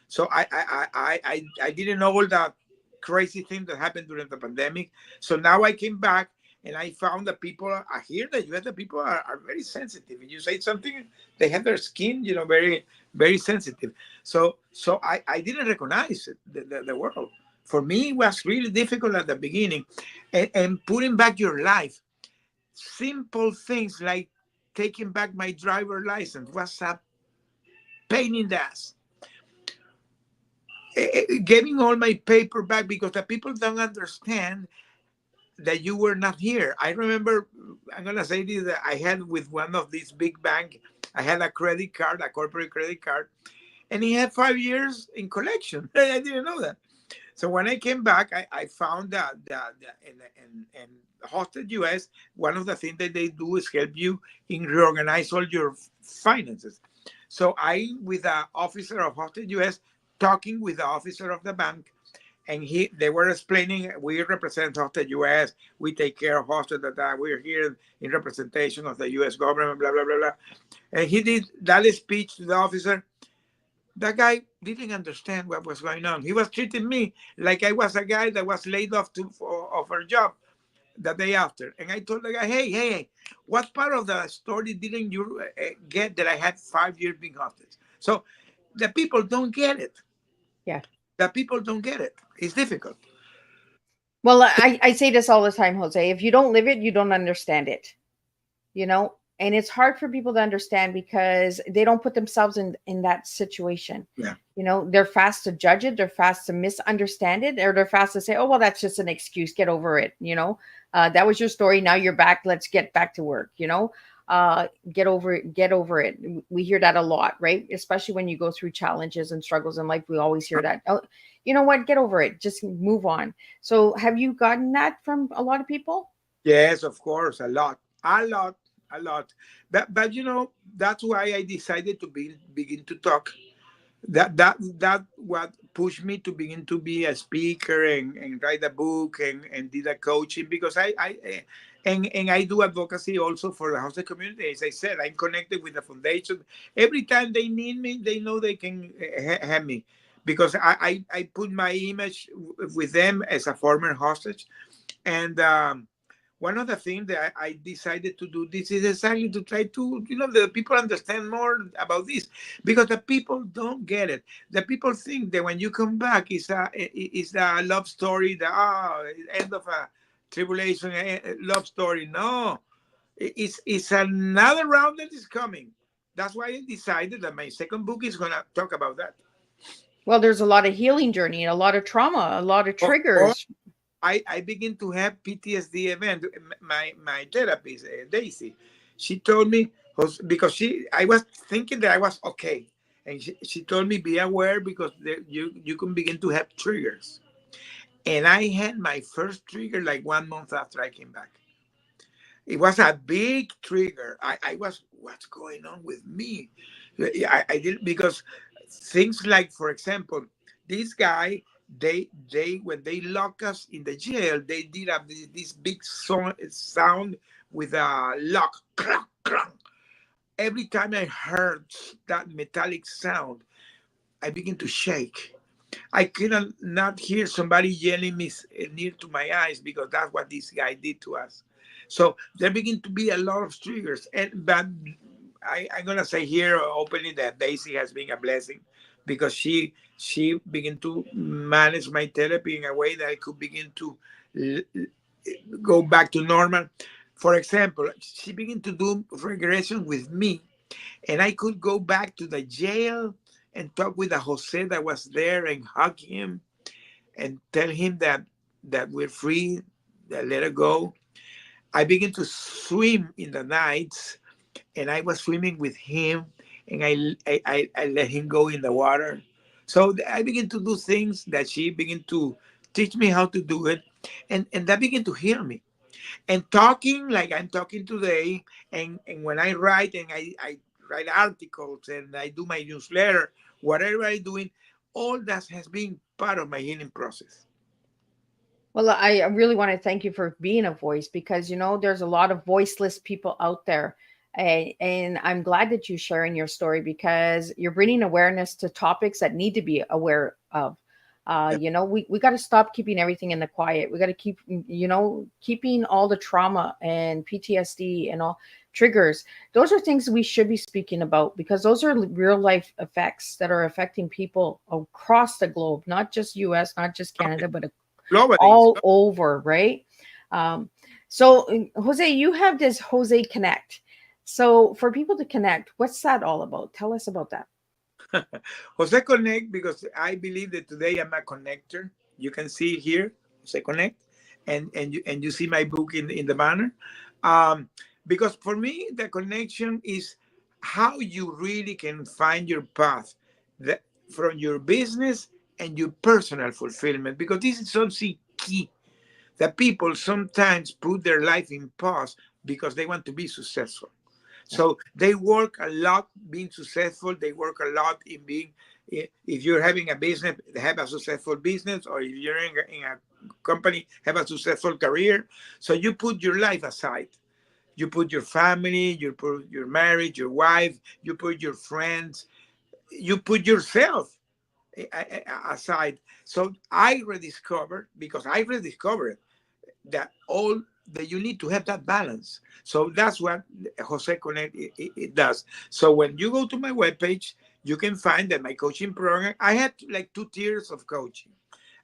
so I didn't know all the crazy things that happened during the pandemic. So now I came back and I found that people are here. That U.S. the people are very sensitive. If you say something, they have their skin, very very sensitive. So I didn't recognize the world. For me, it was really difficult at the beginning, and putting back your life. Simple things like taking back my driver license was a pain in the ass. Getting all my paper back because the people don't understand that you were not here. I remember, I'm gonna say this, that I had with one of these big bank, I had a credit card, a corporate credit card, and he had 5 years in collection. I didn't know that. So when I came back, I found that in hosted US, one of the things that they do is help you in reorganize all your finances. So I, with the officer of hosted US, talking with the officer of the bank, and they were explaining, we represent hosted US, we take care of hosted that we're here in representation of the US government, blah, blah, blah, blah. And he did that speech to the officer. That guy didn't understand what was going on. He was treating me like I was a guy that was laid off of a job the day after. And I told the guy, hey, what part of the story didn't you get that I had 5 years being hostage? So the people don't get it. Yeah. The people don't get it. It's difficult. Well, I say this all the time, Jose. If you don't live it, you don't understand it. And it's hard for people to understand because they don't put themselves in that situation. Yeah. They're fast to judge it, they're fast to misunderstand it, or they're fast to say, oh well, that's just an excuse, get over it. That was your story, now you're back, let's get back to work. Get over it, get over it. We hear that a lot, right? Especially when you go through challenges and struggles in life, we always hear that. Oh, you know what, get over it, just move on. So have you gotten that from a lot of people? Yes, of course, a lot, a lot, a lot. But that's why I decided to begin to talk. That what pushed me to begin to be a speaker and write a book and did a coaching because and I do advocacy also for the housing community. As I said, I'm connected with the foundation. Every time they need me, they know they can have me because I put my image with them as a former hostage. And one of the things that I decided to do this is exactly to try to, the people understand more about this because the people don't get it. The people think that when you come back, it's a love story, the end of a tribulation, love story. No, it's another round that is coming. That's why I decided that my second book is going to talk about that. Well, there's a lot of healing journey, a lot of trauma, a lot of Of course, triggers. I begin to have PTSD event. My therapist, Daisy, she told me because I was thinking that I was okay, and she told me be aware because you can begin to have triggers. And I had my first trigger like 1 month after I came back. It was a big trigger. I was, what's going on with me? I did because things like, for example, this guy, they when they lock us in the jail, they did have this big sound with a lock. Clunk, clunk. Every time I heard that metallic sound, I begin to shake. I cannot not hear somebody yelling me near to my eyes because that's what this guy did to us. So there begin to be a lot of triggers, and but I'm gonna say here openly that Daisy has been a blessing because she began to manage my therapy in a way that I could begin to l- go back to normal. For example, she began to do regression with me, and I could go back to the jail and talk with the Jose that was there and hug him and tell him that we're free, that let it go. I began to swim in the nights, and I was swimming with him, and I let him go in the water. So I began to do things that she began to teach me how to do it, and that began to heal me. And talking like I'm talking today, and when I write and I write articles and I do my newsletter, whatever I'm doing, all that has been part of my healing process. Well, I really want to thank you for being a voice because, there's a lot of voiceless people out there. And I'm glad that you're sharing your story because you're bringing awareness to topics that need to be aware of. We got to stop keeping everything in the quiet. We got to keep, keeping all the trauma and PTSD and all triggers. Those are things we should be speaking about because those are real life effects that are affecting people across the globe, not just US, not just Canada, but Globally, all over, right? Um, so, Jose, you have this Jose Connect. So, for people to connect, what's that all about? Tell us about that. Jose Connect, because I believe that today I'm a connector. You can see here, Jose Connect, and you see my book in the banner. Um, because for me, the connection is how you really can find your path that, from your business and your personal fulfillment. Because this is something key that people sometimes put their life in pause because they want to be successful. So they work a lot being successful. They work a lot in being, if you're having a business, have a successful business, or if you're in a company, have a successful career. So you put your life aside. You put your family, you put your marriage, your wife, you put your friends, you put yourself aside. So I rediscovered, because I rediscovered that all that you need to have that balance. So that's what Jose Connect it does. So when you go to my webpage, you can find that my coaching program, I had like two tiers of coaching.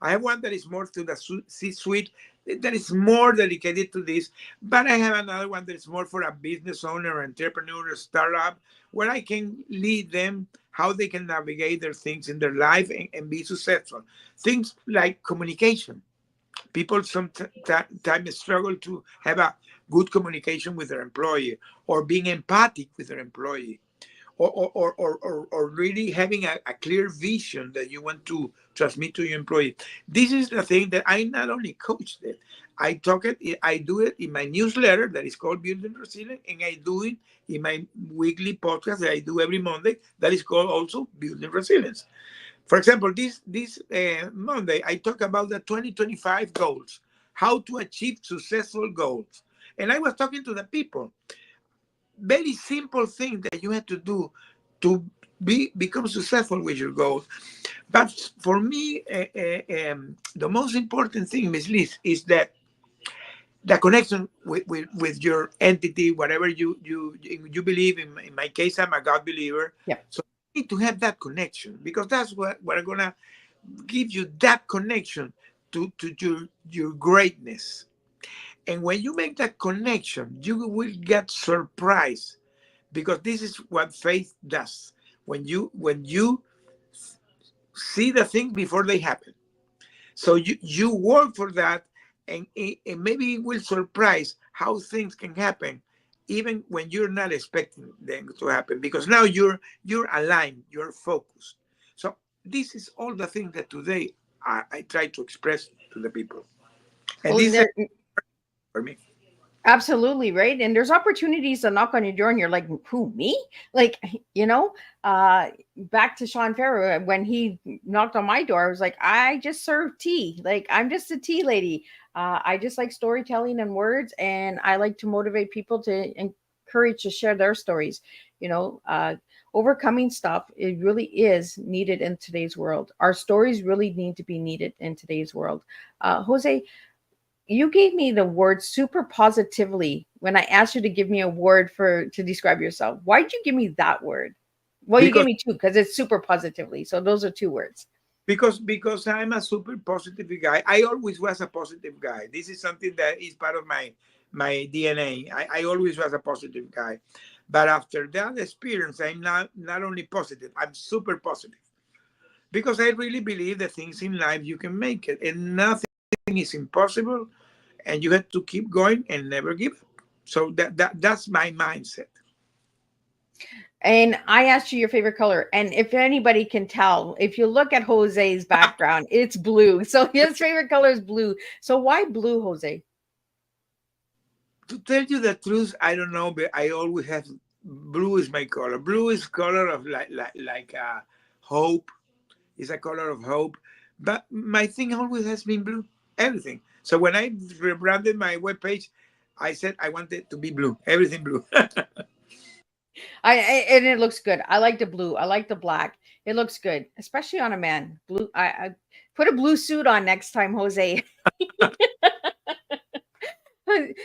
I have one that is more to the C-suite, that is more dedicated to this, but I have another one that is more for a business owner, entrepreneur, startup, where I can lead them how they can navigate their things in their life and be successful. Things like communication. People sometimes struggle to have a good communication with their employee, or being empathic with their employee, or really having a clear vision that you want to transmit to your employee. This is the thing that I not only coach it, I do it in my newsletter that is called Building Resilience, and I do it in my weekly podcast that I do every Monday that is called also Building Resilience. For example, this Monday, I talk about the 2025 goals, how to achieve successful goals. And I was talking to the people, very simple thing that you have to do to become successful with your goals. But for me, the most important thing, Miss Liz, is that the connection with your entity, whatever you believe in. In my case, I'm a God believer. Yep. So you need to have that connection, because that's what I'm gonna give you, that connection to your greatness. And when you make that connection, you will get surprised, because this is what faith does. When you see the things before they happen, so you work for that, and maybe it will surprise how things can happen even when you're not expecting them to happen, because now you're aligned, you're focused. So this is all the things that today I try to express to the people, and Well, this is there, for me. Absolutely, right? And there's opportunities to knock on your door and you're like, who, me? Like, you know, back to Sean Farrow, when he knocked on my door, I was like, I just serve tea. Like, I'm just a tea lady. I just like storytelling and words, and I like to motivate people to encourage to share their stories. You know, overcoming stuff, it really is needed in today's world. Our stories really need to be needed in today's world. Jose, you gave me the word super positively when I asked you to give me a word for to describe yourself. Why did you give me that word? Well, you gave because me two because it's super positively. So those are two words. because I'm a super positive guy. I always was a positive guy. This is something that is part of my DNA. I always was a positive guy. But after that experience, I'm not only positive, I'm super positive. Because I really believe that things in life you can make it and nothing is impossible, and you have to keep going and never give up. So that's my mindset. And I asked you your favorite color. And if anybody can tell, if you look at Jose's background, it's blue. So his favorite color is blue. So why blue, Jose? To tell you the truth, I don't know, but I always have blue is my color. Blue is color of like hope. It's a color of hope. But my thing always has been blue. Everything. So when I rebranded my webpage, I said I wanted to be blue. Everything blue. And it looks good. I like the blue. I like the black. It looks good, especially on a man. Blue. I put a blue suit on next time, Jose.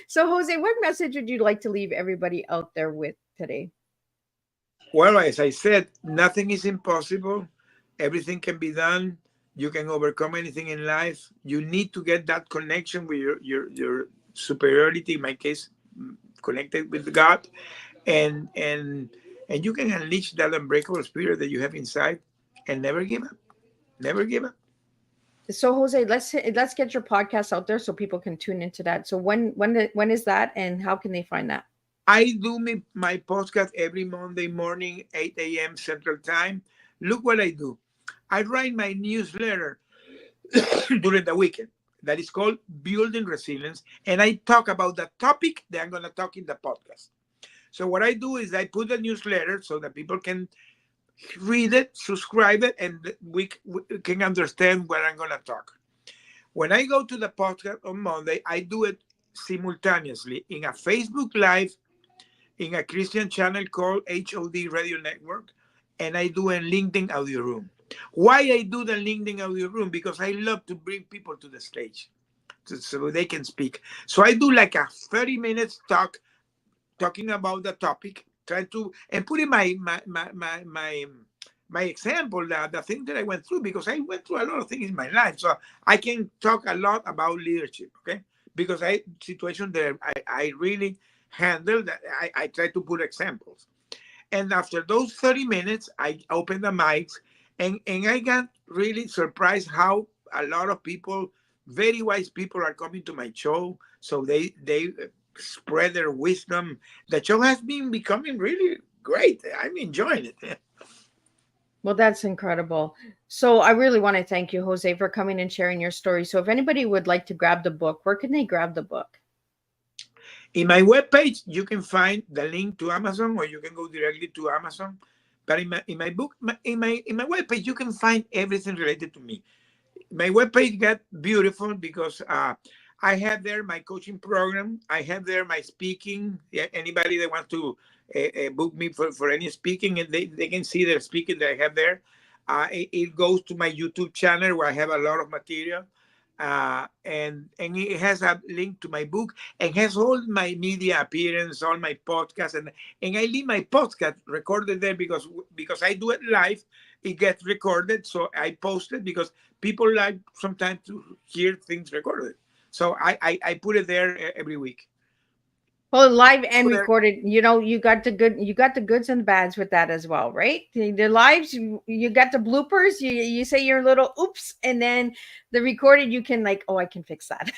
So, Jose, what message would you like to leave everybody out there with today? Well, as I said, nothing is impossible. Everything can be done. You can overcome anything in life. You need to get that connection with your superiority. In my case, connected with God, and and and you can unleash that unbreakable spirit that you have inside, and never give up. Never give up. So, Jose, let's get your podcast out there so people can tune into that. So, when is that, and how can they find that? I do my podcast every Monday morning, 8 a.m. Central Time. Look what I do. I write my newsletter during the weekend that is called Building Resilience. And I talk about the topic that I'm going to talk in the podcast. So what I do is I put the newsletter so that people can read it, subscribe it, and we can understand what I'm going to talk. When I go to the podcast on Monday, I do it simultaneously in a Facebook Live, in a Christian channel called HOD Radio Network, and I do a LinkedIn audio room. Why I do the LinkedIn audio room? Because I love to bring people to the stage so they can speak. So I do like a 30 minutes talking about the topic, try to and put in my example, the thing that I went through, because I went through a lot of things in my life. So I can talk a lot about leadership, okay? Because I situation that I really handle that I try to put examples. And after those 30 minutes, I open the mics, and I got really surprised how a lot of people, very wise people, are coming to my show. So they spread their wisdom. The show has been becoming really great. I'm enjoying it. Well, that's incredible. So, I really want to thank you, Jose, for coming and sharing your story. So, if anybody would like to grab the book, where can they grab the book? In my webpage, you can find the link to Amazon, or you can go directly to Amazon. But in my book, in my webpage, you can find everything related to me. My webpage got beautiful because I have there my coaching program. I have there my speaking. Yeah, anybody that wants to book me for any speaking, and they can see the speaking that I have there. It goes to my YouTube channel where I have a lot of material. And it has a link to my book, and has all my media appearance, all my podcasts, and I leave my podcast recorded there because I do it live. It gets recorded, so I post it because people like sometimes to hear things recorded. So I put it there every week. Well, live and recorded, you got the goods and the bads with that as well, right? The lives, you got the bloopers, you say your little oops, and then the recorded, you can like, oh, I can fix that.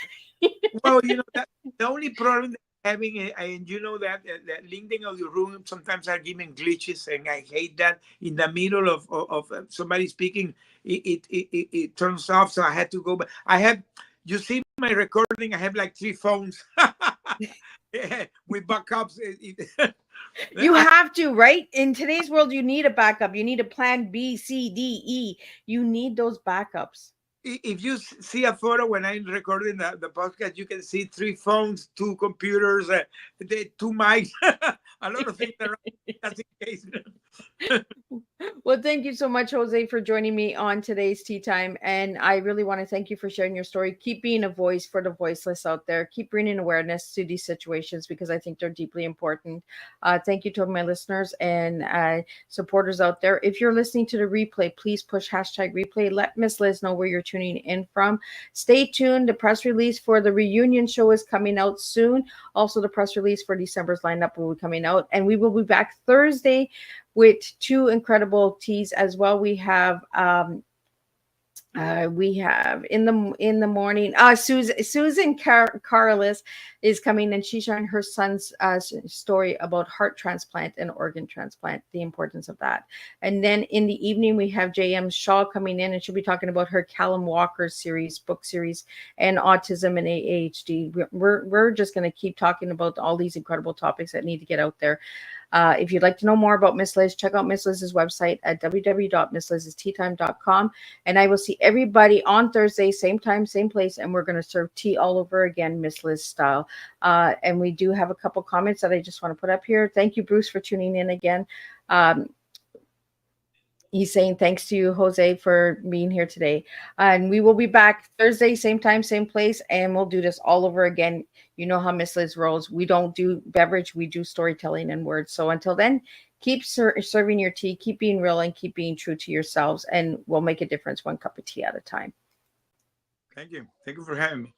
Well, that the only problem that having and that LinkedIn of the room sometimes are giving glitches, and I hate that in the middle of somebody speaking, it turns off. So I had to go, but I have, you see my recording, I have like 3 phones. Yeah, with backups. You I, have to, right? In today's world, you need a backup. You need a plan B, C, D, E. You need those backups. if you see a photo when I'm recording the podcast, you can see three phones, two computers, two mics, a lot of things around just in case. Well, thank you so much, Jose, for joining me on today's Tea Time. And I really want to thank you for sharing your story. Keep being a voice for the voiceless out there. Keep bringing awareness to these situations because I think they're deeply important. Thank you to my listeners and supporters out there. If you're listening to the replay, please push hashtag replay. Let Miss Liz know where you're tuning in from. Stay tuned. The press release for the reunion show is coming out soon. Also, the press release for December's lineup will be coming out. And we will be back Thursday with two incredible teas as well. We have in the morning. Susan Carlis is coming, and she's sharing her son's story about heart transplant and organ transplant, the importance of that. And then in the evening, we have J.M. Shaw coming in, and she'll be talking about her Callum Walker book series, and autism and ADHD. We're just going to keep talking about all these incredible topics that need to get out there. If you'd like to know more about Miss Liz, check out Miss Liz's website at www.misslizsteatime.com. And I will see everybody on Thursday, same time, same place. And we're going to serve tea all over again, Miss Liz style. And we do have a couple comments that I just want to put up here. Thank you, Bruce, for tuning in again. He's saying thanks to you, Jose, for being here today. And we will be back Thursday, same time, same place. And we'll do this all over again. You know how Miss Liz rolls. We don't do beverage. We do storytelling and words. So until then, keep serving your tea. Keep being real and keep being true to yourselves. And we'll make a difference one cup of tea at a time. Thank you. Thank you for having me.